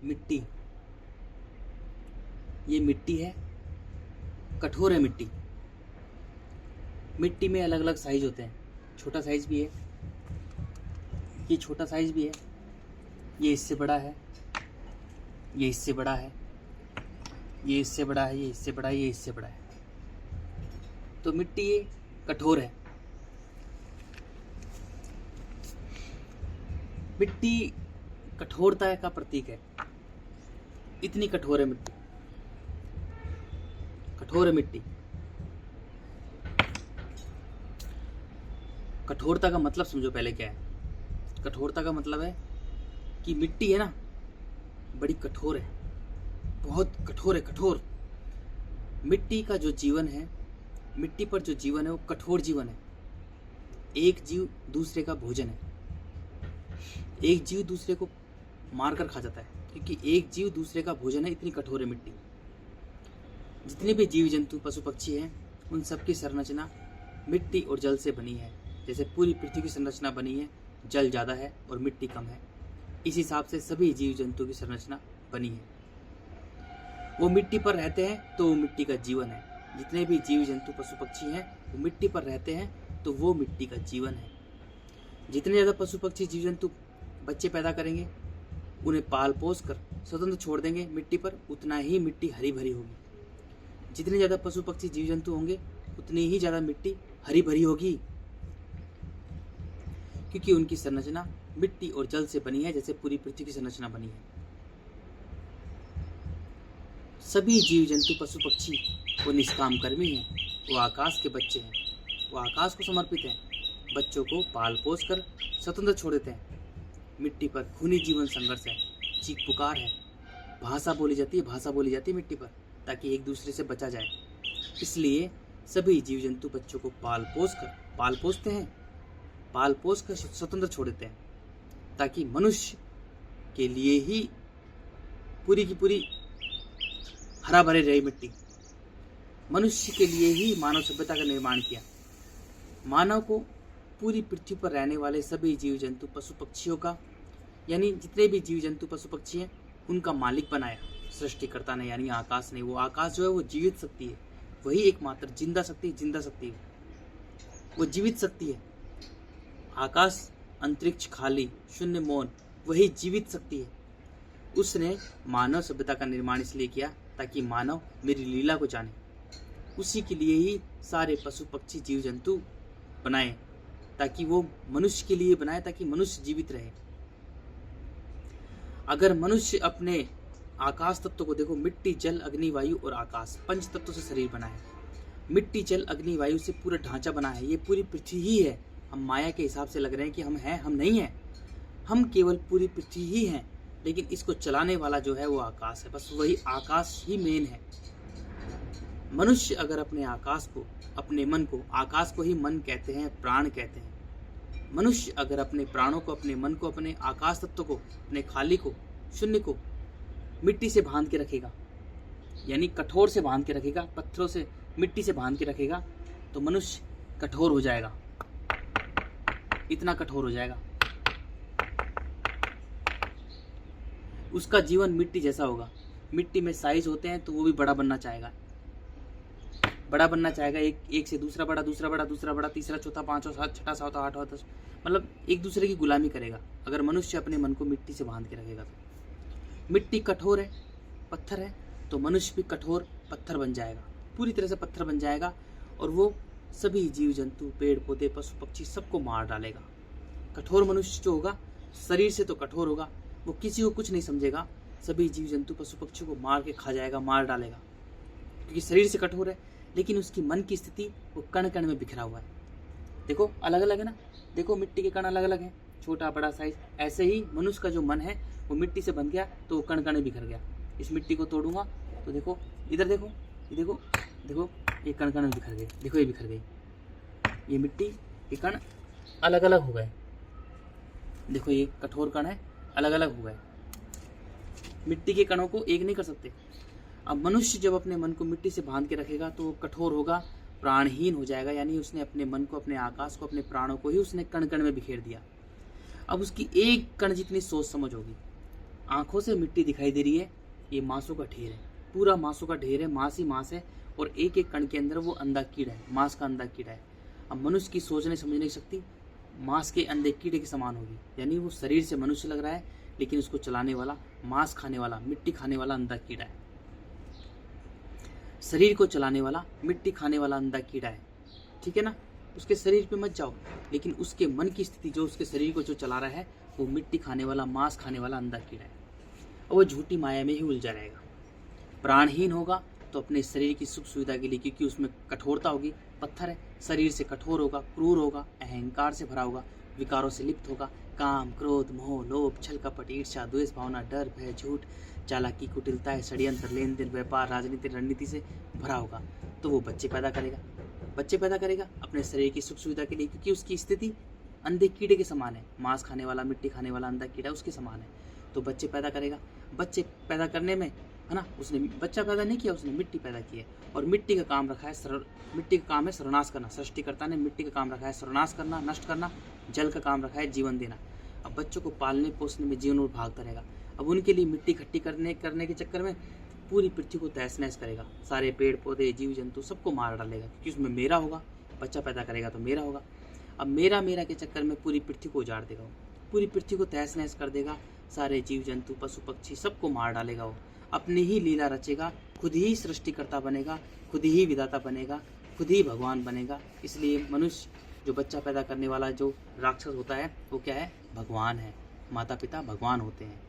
मिट्टी, ये मिट्टी है, कठोर है मिट्टी। मिट्टी में अलग अलग साइज होते हैं, छोटा साइज भी है, ये छोटा साइज भी है, ये इससे बड़ा है, ये इससे बड़ा है, ये इससे बड़ा है, ये इससे बड़ा है, ये इससे बड़ा है। तो मिट्टी ये कठोर है। मिट्टी कठोरता का प्रतीक है। इतनी कठोर है मिट्टी, कठोर है मिट्टी। कठोरता का मतलब समझो पहले क्या है। कठोरता का मतलब है कि मिट्टी है ना, बड़ी कठोर है, बहुत कठोर है, कठोर। मिट्टी का जो जीवन है, मिट्टी पर जो जीवन है वो कठोर जीवन है। एक जीव दूसरे का भोजन है, एक जीव दूसरे को मारकर खा जाता है, क्योंकि एक जीव दूसरे का भोजन है। इतनी कठोर है मिट्टी। जितने भी जीव जंतु पशु पक्षी हैं, उन सबकी संरचना मिट्टी और जल से बनी है। जैसे पूरी पृथ्वी की संरचना बनी है, जल ज़्यादा है और मिट्टी कम है, इस हिसाब से सभी जीव जंतु की संरचना बनी है। वो मिट्टी पर रहते हैं तो वो मिट्टी का जीवन है। जितने भी जीव जंतु पशु पक्षी हैं वो मिट्टी पर रहते हैं तो वो मिट्टी का जीवन है। जितने ज़्यादा पशु पक्षी जीव जंतु बच्चे पैदा करेंगे, उन्हें पाल पोस कर स्वतंत्र छोड़ देंगे मिट्टी पर, उतना ही मिट्टी हरी भरी होगी। जितने ज़्यादा पशु पक्षी जीव जंतु होंगे उतनी ही ज़्यादा मिट्टी हरी भरी होगी, क्योंकि उनकी संरचना मिट्टी और जल से बनी है, जैसे पूरी पृथ्वी की संरचना बनी है। सभी जीव जंतु पशु पक्षी वो निष्काम कर्मी हैं, वो आकाश के बच्चे हैं, वो आकाश को समर्पित हैं। बच्चों को पाल पोस कर स्वतंत्र छोड़ देते हैं। मिट्टी पर खूनी जीवन संघर्ष है, चीख पुकार है, भाषा बोली जाती है, भाषा बोली जाती है मिट्टी पर, ताकि एक दूसरे से बचा जाए। इसलिए सभी जीव जंतु बच्चों को पाल पोसते हैं, पाल पोस कर स्वतंत्र छोड़ देते हैं, ताकि मनुष्य के लिए ही पूरी की पूरी हरा भरे रही मिट्टी। मनुष्य के लिए ही मानव सभ्यता का निर्माण किया। मानव को पूरी पृथ्वी पर रहने वाले सभी जीव जंतु पशु पक्षियों का, यानी जितने भी जीव जंतु पशु पक्षी हैं, उनका मालिक बनाया सृष्टिकर्ता ने, यानी आकाश ने। वो आकाश जो है वो जीवित शक्ति है, वही एकमात्र जिंदा शक्ति है, वो जीवित शक्ति है। आकाश, अंतरिक्ष खाली, शून्य, मौन, वही जीवित शक्ति है। उसने मानव सभ्यता का निर्माण इसलिए किया ताकि मानव मेरी लीला को जाने। उसी के लिए ही सारे पशु पक्षी जीव जंतु बनाए, ताकि वो मनुष्य के लिए बनाए, ताकि मनुष्य जीवित रहे। अगर मनुष्य अपने आकाश तत्व को देखो, मिट्टी जल अग्नि वायु और आकाश, पंच तत्वों से शरीर बना है। मिट्टी जल अग्नि वायु से पूरा ढांचा बना है। ये पूरी पृथ्वी ही है। हम माया के हिसाब से लग रहे हैं कि हम हैं, हम नहीं हैं। हम केवल पूरी पृथ्वी ही हैं, लेकिन इसको चलाने वाला जो है वो आकाश है। बस वही आकाश ही मेन है। मनुष्य अगर अपने आकाश को, अपने मन को, आकाश को ही मन कहते हैं, प्राण कहते हैं। मनुष्य अगर अपने प्राणों को, अपने मन को, अपने आकाश तत्व को, अपने खाली को, शून्य को मिट्टी से बांध के रखेगा, यानी कठोर से बांध के रखेगा, पत्थरों से, मिट्टी से बांध के रखेगा, तो मनुष्य कठोर हो जाएगा, इतना कठोर हो जाएगा। उसका जीवन मिट्टी जैसा होगा। मिट्टी में साइज होते हैं तो वो भी बड़ा बनना चाहेगा, बड़ा बनना चाहेगा। एक से दूसरा बड़ा, दूसरा बड़ा, दूसरा बड़ा, तीसरा, चौथा, पांचवा, सात, छठा, सातवां, आठवां, 10, मतलब एक दूसरे की गुलामी करेगा। अगर मनुष्य अपने मन को मिट्टी से बांध के रखेगा तो मिट्टी कठोर है, पत्थर है, तो मनुष्य भी कठोर पत्थर बन जाएगा, पूरी तरह से पत्थर बन जाएगा, और वो सभी जीव जंतु, पेड़ पौधे, पशु पक्षी सबको मार डालेगा। कठोर मनुष्य जो होगा, शरीर से तो कठोर होगा, वो किसी को कुछ नहीं समझेगा, सभी जीव जंतु पशु पक्षियों को मार के खा जाएगा, मार डालेगा, क्योंकि शरीर से कठोर है। लेकिन उसकी मन की स्थिति वो कण कण में बिखरा हुआ है। देखो अलग अलग है ना, देखो मिट्टी के कण अलग अलग हैं, छोटा बड़ा साइज। ऐसे ही मनुष्य का जो मन है वो मिट्टी से बन गया तो वो कण कण में बिखर गया। इस मिट्टी को तोड़ूंगा तो देखो, इधर देखो, ये देखो, देखो ये कण कण में बिखर गए, देखो ये बिखर गई, ये मिट्टी के कण अलग अलग हो गए। देखो ये कठोर कण है, अलग अलग हो गए। मिट्टी के कणों को एक नहीं कर सकते। अब मनुष्य जब अपने मन को मिट्टी से बांध के रखेगा तो वो कठोर होगा, प्राणहीन हो जाएगा, यानी उसने अपने मन को, अपने आकाश को, अपने प्राणों को ही उसने कण कण में बिखेर दिया। अब उसकी एक कण जितनी सोच समझ होगी, आंखों से मिट्टी दिखाई दे रही है, ये मांसों का ढेर है, पूरा मांसों का ढेर है, मांस ही मांस है, और एक एक कण के अंदर वो अंधा कीड़ा है, मांस का अंधा कीड़ा है। अब मनुष्य की सोचने समझने की शक्ति मांस के अंधे कीड़े के समान होगी, यानी वो शरीर से मनुष्य लग रहा है, लेकिन उसको चलाने वाला मांस खाने वाला, मिट्टी खाने वाला अंधा कीड़ा है। शरीर को चलाने वाला मिट्टी खाने वाला अंधा कीड़ा है, ठीक है ना। उसके शरीर पे मत जाओ, लेकिन उसके मन की स्थिति जो उसके शरीर को जो चला रहा है वो मिट्टी खाने वाला, मांस खाने वाला अंधा कीड़ा है, और वो झूठी माया में ही उलझा रहेगा। प्राणहीन होगा तो अपने शरीर की सुख सुविधा के लिए, क्योंकि उसमें कठोरता होगी, पत्थर है, शरीर से कठोर होगा, क्रूर होगा, अहंकार से भरा होगा, विकारों से लिप्त होगा, काम, क्रोध, मोह, लोभ, छल, कपट, ईर्ष्या, द्वेष भावना, डर, भय, झूठ, चालाकी, कुटिलता है, षड्यंत्र, लेन देन, व्यापार, राजनीति, रणनीति से भरा होगा। तो वो बच्चे पैदा करेगा, बच्चे पैदा करेगा अपने शरीर की सुख सुविधा के लिए, क्योंकि उसकी स्थिति अंधे कीड़े के समान है, मांस खाने वाला, मिट्टी खाने वाला अंधा कीड़ा उसके समान है। तो बच्चे पैदा करेगा। बच्चे पैदा करने में, है ना, उसने बच्चा पैदा नहीं किया, उसने मिट्टी पैदा की है, और मिट्टी का काम रखा है, मिट्टी का काम है सर्वनाश करना। सृष्टिकर्ता ने मिट्टी का काम रखा है सर्वनाश करना, नष्ट करना। जल का काम रखा है जीवन देना। अब बच्चों को पालने पोसने में जीवन और भागता रहेगा। अब उनके लिए मिट्टी इकट्ठी करने के चक्कर में पूरी पृथ्वी को तहस नहस करेगा, सारे पेड़ पौधे, जीव जंतु सबको मार डालेगा, क्योंकि उसमें मेरा होगा। बच्चा पैदा करेगा तो मेरा होगा। अब मेरा के चक्कर में पूरी पृथ्वी को उजाड़ देगा, वो पूरी पृथ्वी को तहस नहस कर देगा, सारे जीव जंतु, पशु पक्षी सबको मार डालेगा। वो अपनी ही लीला रचेगा, खुद ही सृष्टिकर्ता बनेगा, खुद ही विधाता बनेगा, खुद ही भगवान बनेगा। इसलिए मनुष्य जो बच्चा पैदा करने वाला जो राक्षस होता है वो क्या है? भगवान है। माता पिता भगवान होते हैं।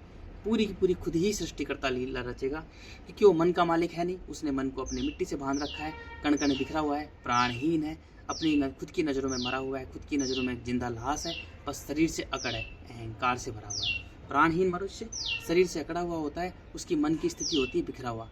पूरी की पूरी खुद ही सृष्टिकर्ता लीला रचेगा, क्योंकि वो मन का मालिक है नहीं। उसने मन को अपनी मिट्टी से बांध रखा है, कण कण बिखरा हुआ है, प्राणहीन है, अपनी खुद की नज़रों में मरा हुआ है, खुद की नज़रों में जिंदा लाश है, बस शरीर से अकड़ है, अहंकार से भरा हुआ है। प्राणहीन मनुष्य शरीर से अकड़ा हुआ होता है, उसकी मन की स्थिति होती है बिखरा हुआ।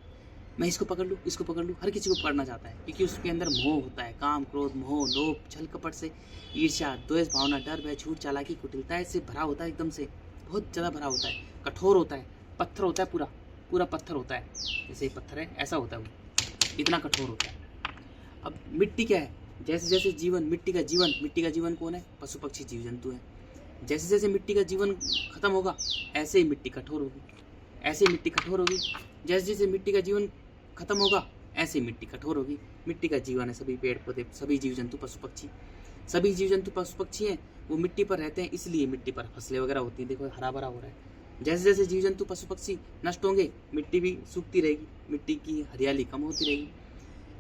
मैं इसको पकड़ लूँ, इसको पकड़ लूँ, हर किसी को पकड़ना चाहता है, क्योंकि उसके अंदर मोह होता है, काम, क्रोध, मोह, लोभ, छल कपट से, ईर्ष्या, द्वेष भावना, डर, भय, झूठ, चालाकी, कुटिलता से भरा होता है, एकदम से बहुत ज़्यादा भरा होता है, कठोर होता है, पत्थर होता है, पूरा पूरा पत्थर होता है, जैसे पत्थर है ऐसा होता है वो, इतना कठोर होता है। अब मिट्टी क्या है? जैसे जैसे जीवन, मिट्टी का जीवन कौन है? पशु पक्षी जीव जंतु है। जैसे जैसे मिट्टी का जीवन खत्म होगा, ऐसे ही मिट्टी कठोर होगी, ऐसे ही मिट्टी कठोर होगी। जैसे जैसे मिट्टी का जीवन खत्म होगा, ऐसे ही मिट्टी कठोर होगी। मिट्टी का जीवन है सभी पेड़ पौधे, सभी जीव जंतु, पशु पक्षी, सभी जीव जंतु पशु पक्षी हैं, वो मिट्टी पर रहते हैं, इसलिए मिट्टी पर फसलें वगैरह होती हैं। देखो हरा भरा हो रहा है। जैसे जैसे जीव जंतु पशु पक्षी नष्ट होंगे, मिट्टी भी सूखती रहेगी, मिट्टी की हरियाली कम होती रहेगी।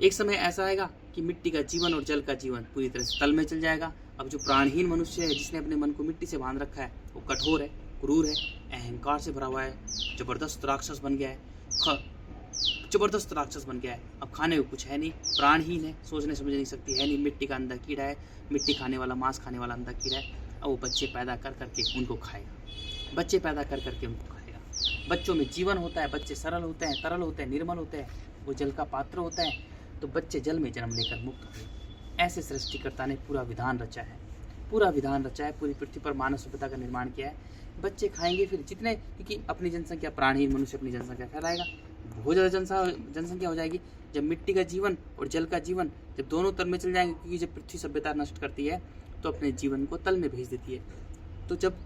एक समय ऐसा आएगा कि मिट्टी का जीवन और जल का जीवन पूरी तरह से तल में चल जाएगा। अब जो प्राणहीन मनुष्य है, जिसने अपने मन को मिट्टी से बांध रखा है, वो कठोर है, क्रूर है, अहंकार से भरा हुआ है, जबरदस्त राक्षस बन गया है, जबरदस्त राक्षस बन गया है। अब खाने को कुछ है नहीं, प्राणहीन है, सोचने समझने की शक्ति है नहीं, मिट्टी का अंधा कीड़ा है, मिट्टी खाने वाला, मांस खाने वाला अंधा कीड़ा है। अब वो बच्चे पैदा कर करके उनको खाएगा, बच्चे पैदा कर करके उनको खाएगा। बच्चों में जीवन होता है, बच्चे सरल होते हैं, तरल होते हैं, निर्मल होते हैं, वो जल का पात्र होता है, तो बच्चे जल में जन्म लेकर मुक्त हुए। ऐसे सृष्टिकर्ता ने पूरा विधान रचा है, पूरा विधान रचा है, पूरी पृथ्वी पर मानव सभ्यता का निर्माण किया है। बच्चे खाएंगे फिर जितने, क्योंकि अपनी जनसंख्या, प्राणहीन मनुष्य अपनी जनसंख्या फैलाएगा, बहुत ज़्यादा जनसंख्या हो जाएगी। जब मिट्टी का जीवन और जल का जीवन जब दोनों तल में चल जाएंगे, क्योंकि जब पृथ्वी सभ्यता नष्ट करती है तो अपने जीवन को तल में भेज देती है, तो जब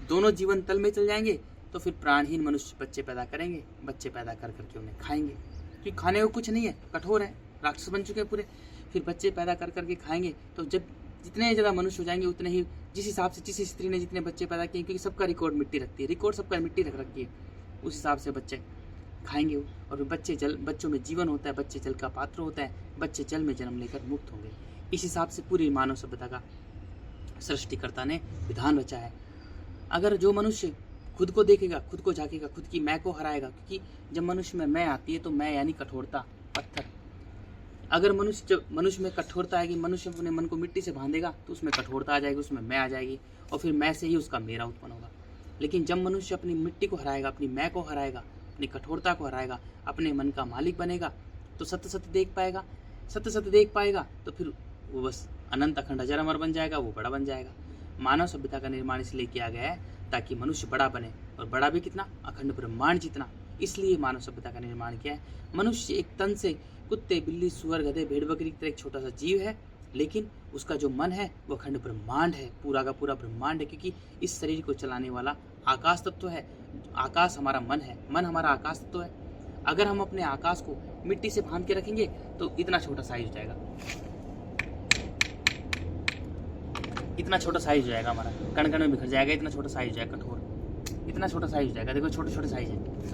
दोनों जीवन तल में चल जाएंगे तो फिर प्राणहीन मनुष्य बच्चे पैदा करेंगे, बच्चे पैदा कर करके उन्हें खाएंगे, क्योंकि खाने को कुछ नहीं है, कठोर है, राक्षस बन चुके हैं पूरे। फिर बच्चे पैदा कर करके खाएंगे, तो जब जितने ज़्यादा मनुष्य हो जाएंगे उतने ही, जिस हिसाब से जिस स्त्री ने जितने बच्चे पैदा किए, क्योंकि सबका रिकॉर्ड मिट्टी रखती है, रिकॉर्ड सबका मिट्टी रख रखी है, उस हिसाब से बच्चे खाएंगे वो। और बच्चों में जीवन होता है, बच्चे जल का पात्र होता है, बच्चे जल में जन्म लेकर मुक्त होंगे। इस हिसाब से पूरी मानव सभ्यता का सृष्टिकर्ता ने विधान रचा है। अगर जो मनुष्य खुद को देखेगा, खुद को झांकेगा, खुद की मैं को हराएगा, क्योंकि जब मनुष्य में मैं आती है तो मैं यानी कठोरता, पत्थर। अगर मनुष्य में कठोरता आएगी, मनुष्य अपने मन को मिट्टी से बांधेगा तो उसमें कठोरता आ जाएगी, उसमें मैं आ जाएगी, और फिर मैं से ही उसका मेरा उत्पन्न होगा। लेकिन जब मनुष्य अपनी मिट्टी को हराएगा, अपनी मैं को हराएगा, अपनी कठोरता को हराएगा, अपने मन का मालिक बनेगा, तो सत्य सत्य देख पाएगा, सत्य सत्य देख पाएगा, तो फिर वो बस अनंत अखंड अजर अमर बन जाएगा, वो बड़ा बन जाएगा। मानव सभ्यता का निर्माण इसलिए किया गया है ताकि मनुष्य बड़ा बने, और बड़ा भी कितना? अखंड ब्रह्मांड जितना। इसलिए मानव सभ्यता का निर्माण किया है। मनुष्य एक तन से कुत्ते, बिल्ली, सुअर, गधे, भेड़ बकरी की तरह एक छोटा सा जीव है, लेकिन उसका जो मन है वो अखंड ब्रह्मांड है, पूरा का पूरा ब्रह्मांड है, क्योंकि इस शरीर को चलाने वाला आकाश तत्व है, आकाश हमारा मन है, मन हमारा आकाश तत्व है। अगर हम अपने आकाश को मिट्टी से बांध के रखेंगे तो इतना छोटा साइज हो जाएगा, इतना छोटा साइज हो जाएगा हमारा, कण कण में बिखर जाएगा, इतना छोटा साइज हो जाएगा, कठोर, इतना छोटा साइज हो जाएगा। देखो छोटे छोटे साइज है।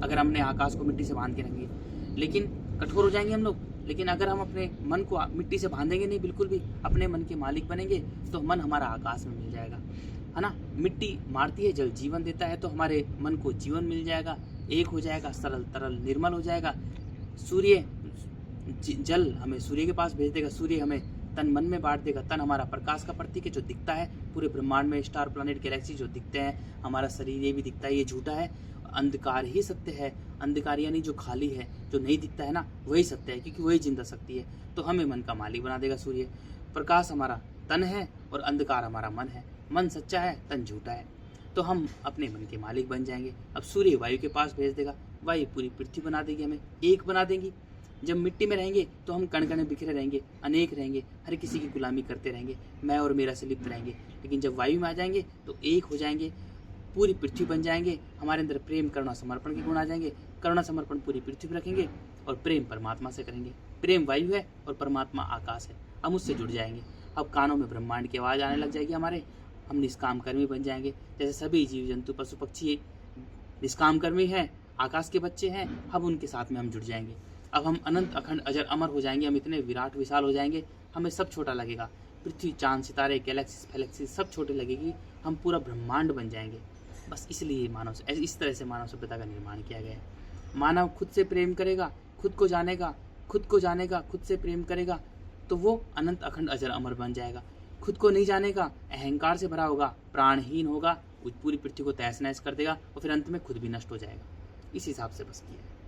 अगर हमने आकाश को मिट्टी से बांध के रखेंगे, लेकिन कठोर हो जाएंगे हम लोग। लेकिन अगर हम अपने मन को मिट्टी से बांधेंगे नहीं, बिल्कुल भी अपने मन के मालिक बनेंगे, तो मन हमारा आकाश में मिल जाएगा, है ना। मिट्टी मारती है, जल जीवन देता है, तो हमारे मन को जीवन मिल जाएगा, एक हो जाएगा, सरल तरल निर्मल हो जाएगा। सूर्य जल हमें सूर्य के पास भेज देगा, सूर्य हमें तन मन में बांट देगा। तन हमारा प्रकाश का प्रतीक है, जो दिखता है पूरे ब्रह्मांड में, स्टार प्लैनेट गैलेक्सी जो दिखते हैं, हमारा शरीर ये भी दिखता है, ये झूठा है। अंधकार ही सत्य है, अंधकार यानी जो खाली है, जो नहीं दिखता है ना, वही सत्य है, क्योंकि वही जिंदा शक्ति है। तो हमें मन का मालिक बना देगा सूर्य। प्रकाश हमारा तन है और अंधकार हमारा मन है। मन सच्चा है, तन झूठा है, तो हम अपने मन के मालिक बन जाएंगे। अब सूर्य वायु के पास भेज देगा, वायु पूरी पृथ्वी बना देगी, हमें एक बना देगी। जब मिट्टी में रहेंगे तो हम कण कण बिखरे रहेंगे, अनेक रहेंगे, हर किसी की गुलामी करते रहेंगे, मैं और मेरा से लिप्त रहेंगे। लेकिन जब वायु में आ जाएंगे तो एक हो जाएंगे, पूरी पृथ्वी बन जाएंगे। हमारे अंदर प्रेम करुणा समर्पण के गुण आ जाएंगे, करुणा समर्पण पूरी पृथ्वी पर रखेंगे और प्रेम परमात्मा से करेंगे। प्रेम वायु है और परमात्मा आकाश है, हम उससे जुड़ जाएंगे। अब कानों में ब्रह्मांड की आवाज़ आने लग जाएगी हमारे, हम निष्काम कर्मी बन जाएंगे। जैसे सभी जीव जंतु पशु पक्षी निष्काम कर्मी हैं, आकाश के बच्चे हैं, अब उनके साथ में हम जुड़ जाएंगे। अब हम अनंत अखंड अजर अमर हो जाएंगे, हम इतने विराट विशाल हो जाएंगे, हमें सब छोटा लगेगा। पृथ्वी, चांद, सितारे, गैलेक्सीज, फैलेक्सीज सब छोटे लगेगी, हम पूरा ब्रह्मांड बन जाएंगे। बस इसलिए इस तरह से मानव सभ्यता का निर्माण किया गया है। मानव खुद से प्रेम करेगा, खुद को जानेगा, खुद से प्रेम करेगा, तो वो अनंत अखंड अजर अमर बन जाएगा। खुद को नहीं जानेगा, अहंकार से भरा होगा, प्राणहीन होगा, पूरी पृथ्वी को तहस नहस कर देगा और फिर अंत में खुद भी नष्ट हो जाएगा। इस हिसाब से बस किया है।